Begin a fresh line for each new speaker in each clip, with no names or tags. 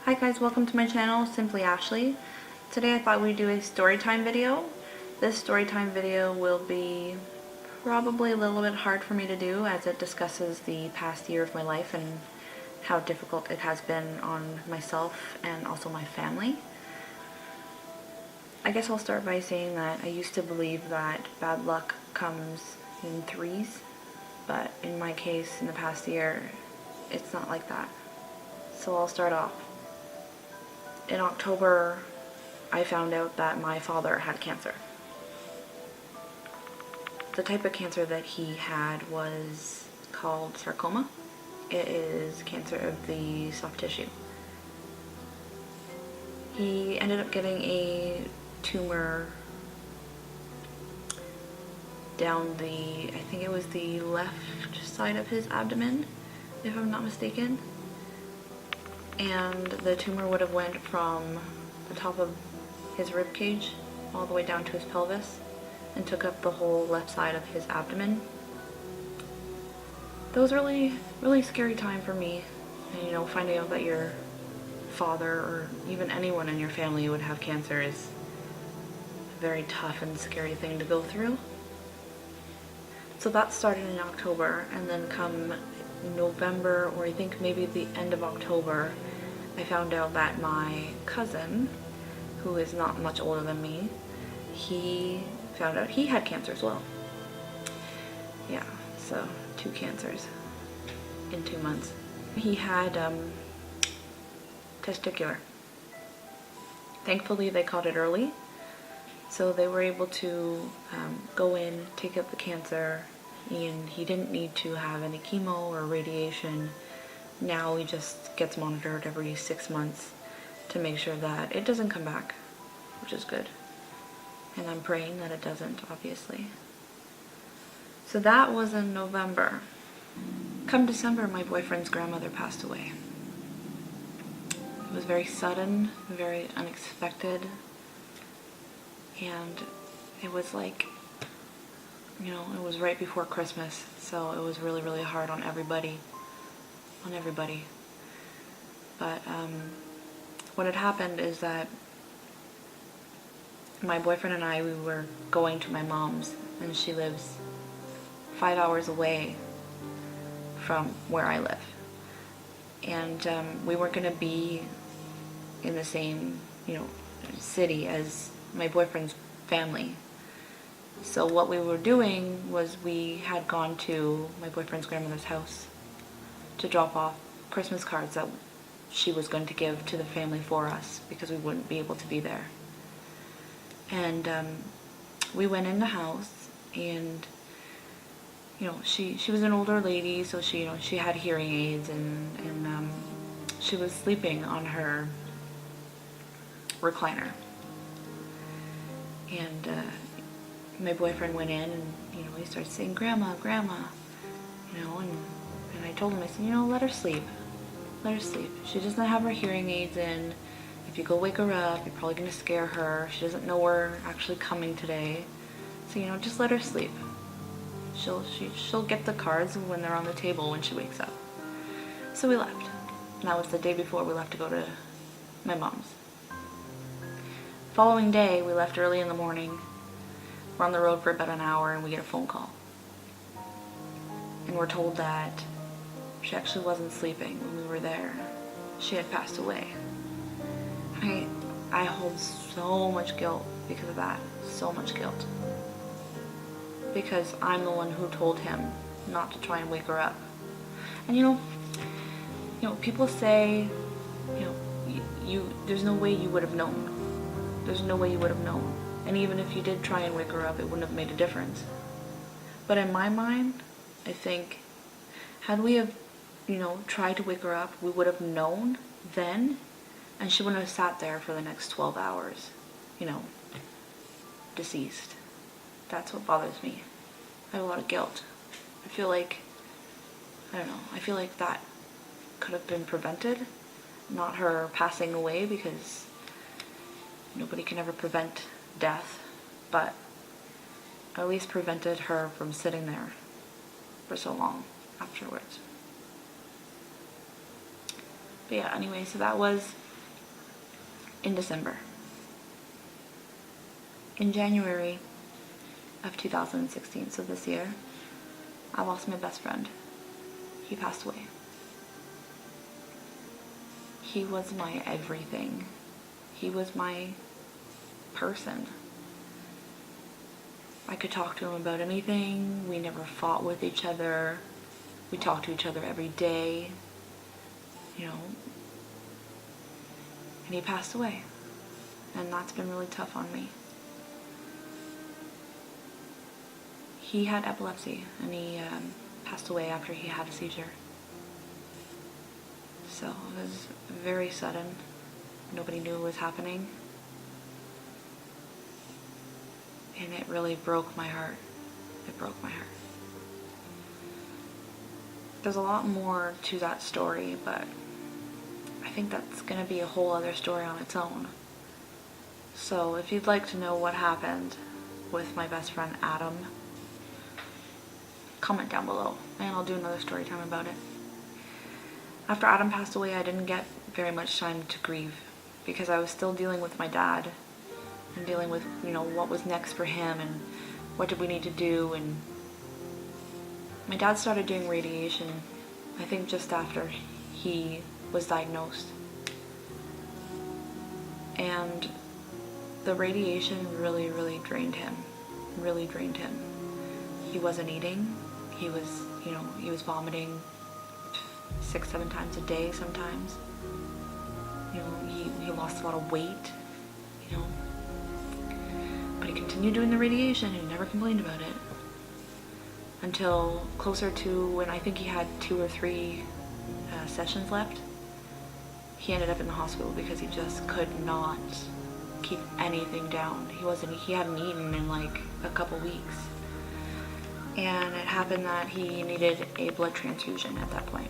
Hi guys, welcome to my channel, Simply Ashley. Today I thought we'd do a story time video. This story time video will be probably a little bit hard for me to do as it discusses the past year of my life and how difficult it has been on myself and also my family. I guess I'll start by saying that I used to believe that bad luck comes in threes, but in my case in the past year it's not like that. So I'll start off. In October, I found out that my father had cancer. The type of cancer that he had was called sarcoma. It is cancer of the soft tissue. He ended up getting a tumor down I think it was the left side of his abdomen, if I'm not mistaken. And the tumor would have went from the top of his rib cage all the way down to his pelvis and took up the whole left side of his abdomen. That was really scary time for me. And finding out that your father or even anyone in your family would have cancer is a very tough and scary thing to go through. So that started in October, and then come November, or I think maybe the end of October, I found out that my cousin, who is not much older than me, he found out he had cancer as well. Yeah, so 2 cancers in 2 months. He had testicular. Thankfully they caught it early, so they were able to go in, take out the cancer, and he didn't need to have any chemo or radiation. Now he just gets monitored every 6 months to make sure that it doesn't come back, which is good. And I'm praying that it doesn't, obviously. So that was in November. Come December, my boyfriend's grandmother passed away. It was very sudden, very unexpected, and it was like, it was right before Christmas, so it was really hard on everybody. But what had happened is that my boyfriend and I, we were going to my mom's, and she lives 5 hours away from where I live. And we weren't going to be in the same, city as my boyfriend's family. So what we were doing was we had gone to my boyfriend's grandmother's house to drop off Christmas cards that she was going to give to the family for us because we wouldn't be able to be there. And we went in the house, and she was an older lady, so she had hearing aids, and she was sleeping on her recliner. And my boyfriend went in, and he started saying, "Grandma, Grandma," and I told him, I said, let her sleep. Let her sleep. She doesn't have her hearing aids in. If you go wake her up, you're probably going to scare her. She doesn't know we're actually coming today. So, just let her sleep. She'll get the cards when they're on the table when she wakes up. So we left. And that was the day before we left to go to my mom's. Following day, we left early in the morning. We're on the road for about an hour, and we get a phone call. And we're told that she actually wasn't sleeping when we were there. She had passed away. I hold so much guilt because of that. So much guilt. Because I'm the one who told him not to try and wake her up. And people say, there's no way you would have known. There's no way you would have known. And even if you did try and wake her up, it wouldn't have made a difference. But in my mind, I think, had we have, tried to wake her up, we would have known then, and she wouldn't have sat there for the next 12 hours, deceased. That's what bothers me. I have a lot of guilt. I feel like that could have been prevented. Not her passing away, because nobody can ever prevent death, but at least prevented her from sitting there for so long afterwards. But yeah, anyway, so that was in December. In January of 2016, so this year, I lost my best friend. He passed away. He was my everything. He was my person. I could talk to him about anything. We never fought with each other. We talked to each other every day, you know. And he passed away. And that's been really tough on me. He had epilepsy, and he passed away after he had a seizure. So it was very sudden. Nobody knew what was happening. And it really broke my heart. It broke my heart. There's a lot more to that story, but I think that's going to be a whole other story on its own. So if you'd like to know what happened with my best friend Adam, comment down below and I'll do another story time about it. After Adam passed away, I didn't get very much time to grieve because I was still dealing with my dad and dealing with, you know, what was next for him and what did we need to do. And my dad started doing radiation, I think just after he was diagnosed. And the radiation really, really drained him. Really drained him. He wasn't eating. He was, you know, he was vomiting 6-7 times a day sometimes. You know, he lost a lot of weight, you know. But he continued doing the radiation and never complained about it. Until closer to when I think he had 2 or 3 sessions left, he ended up in the hospital because he just could not keep anything down. He hadn't eaten in like a couple weeks. And it happened that he needed a blood transfusion at that point.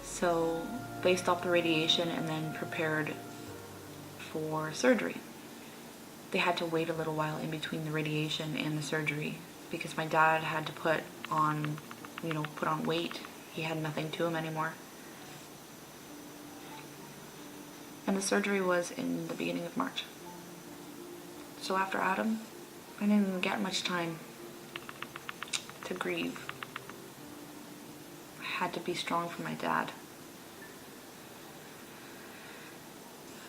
So they stopped the radiation and then prepared for surgery. They had to wait a little while in between the radiation and the surgery because my dad had to put on weight. He had nothing to him anymore. And the surgery was in the beginning of March. So after Adam, I didn't get much time to grieve. I had to be strong for my dad.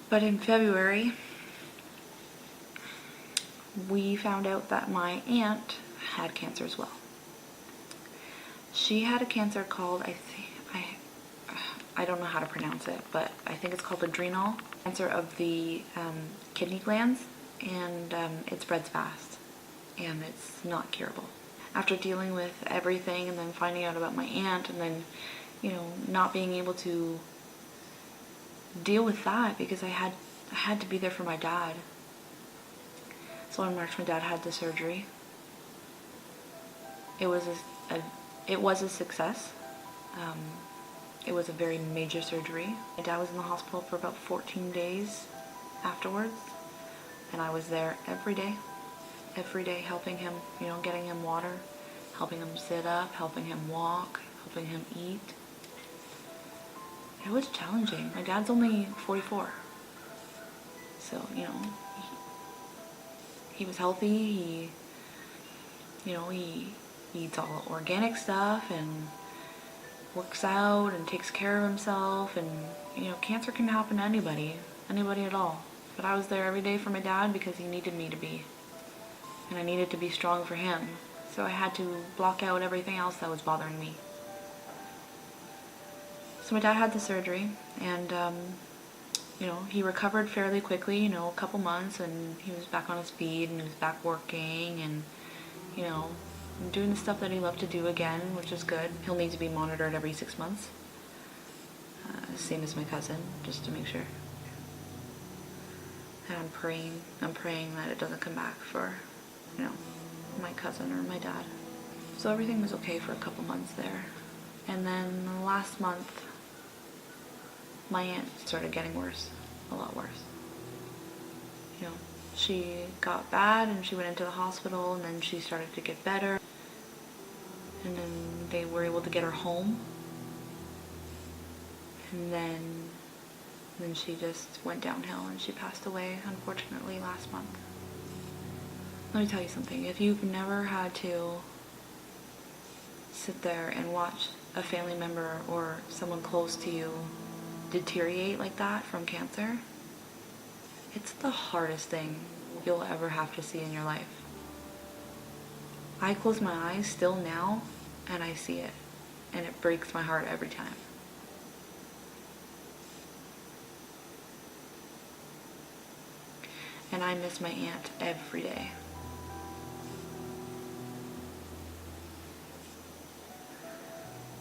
But in February, we found out that my aunt had cancer as well. She had a cancer called, I don't know how to pronounce it, but I think it's called adrenal cancer of the kidney glands, and it spreads fast, and it's not curable. After dealing with everything and then finding out about my aunt and then, you know, not being able to deal with that because I had to be there for my dad. So in March, my dad had the surgery. It was a success. It was a very major surgery. My dad was in the hospital for about 14 days afterwards, and I was there every day helping him, you know, getting him water, helping him sit up, helping him walk, helping him eat. It was challenging. My dad's only 44. So, you know, he was healthy. He eats all organic stuff and works out and takes care of himself. And, you know, cancer can happen to anybody at all. But I was there every day for my dad because he needed me to be. And I needed to be strong for him. So I had to block out everything else that was bothering me. So my dad had the surgery, and you know, he recovered fairly quickly, you know, a couple months, and he was back on his feet, and he was back working, and, you know, doing the stuff that he loved to do again, which is good. He'll need to be monitored every 6 months, same as my cousin, just to make sure. And I'm praying that it doesn't come back for, you know, my cousin or my dad. So everything was okay for a couple months there. And then last month, my aunt started getting worse, a lot worse. You know, she got bad and she went into the hospital, and then she started to get better. And then they were able to get her home. And then And then she just went downhill and she passed away, unfortunately, last month. Let me tell you something. If you've never had to sit there and watch a family member or someone close to you deteriorate like that from cancer, it's the hardest thing you'll ever have to see in your life. I close my eyes still now and I see it, and it breaks my heart every time. And I miss my aunt every day.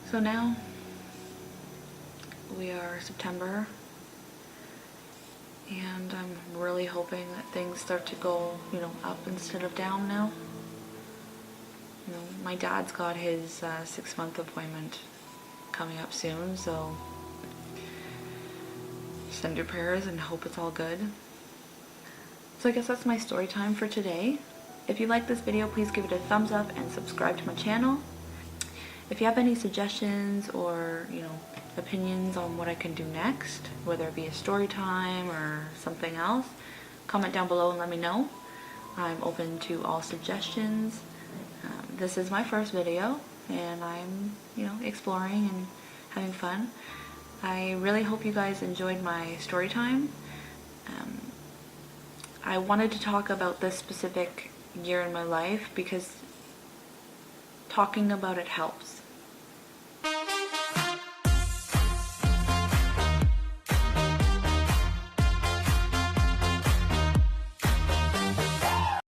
So now we are September, and I'm really hoping that things start to go, up instead of down now. My dad's got his 6-month appointment coming up soon, so send your prayers and hope it's all good. So I guess that's my story time for today. If you like this video, please give it a thumbs up and subscribe to my channel. If you have any suggestions or, opinions on what I can do next, whether it be a story time or something else, comment down below and let me know. I'm open to all suggestions. This is my first video, and I'm, exploring and having fun. I really hope you guys enjoyed my story time. I wanted to talk about this specific year in my life because talking about it helps.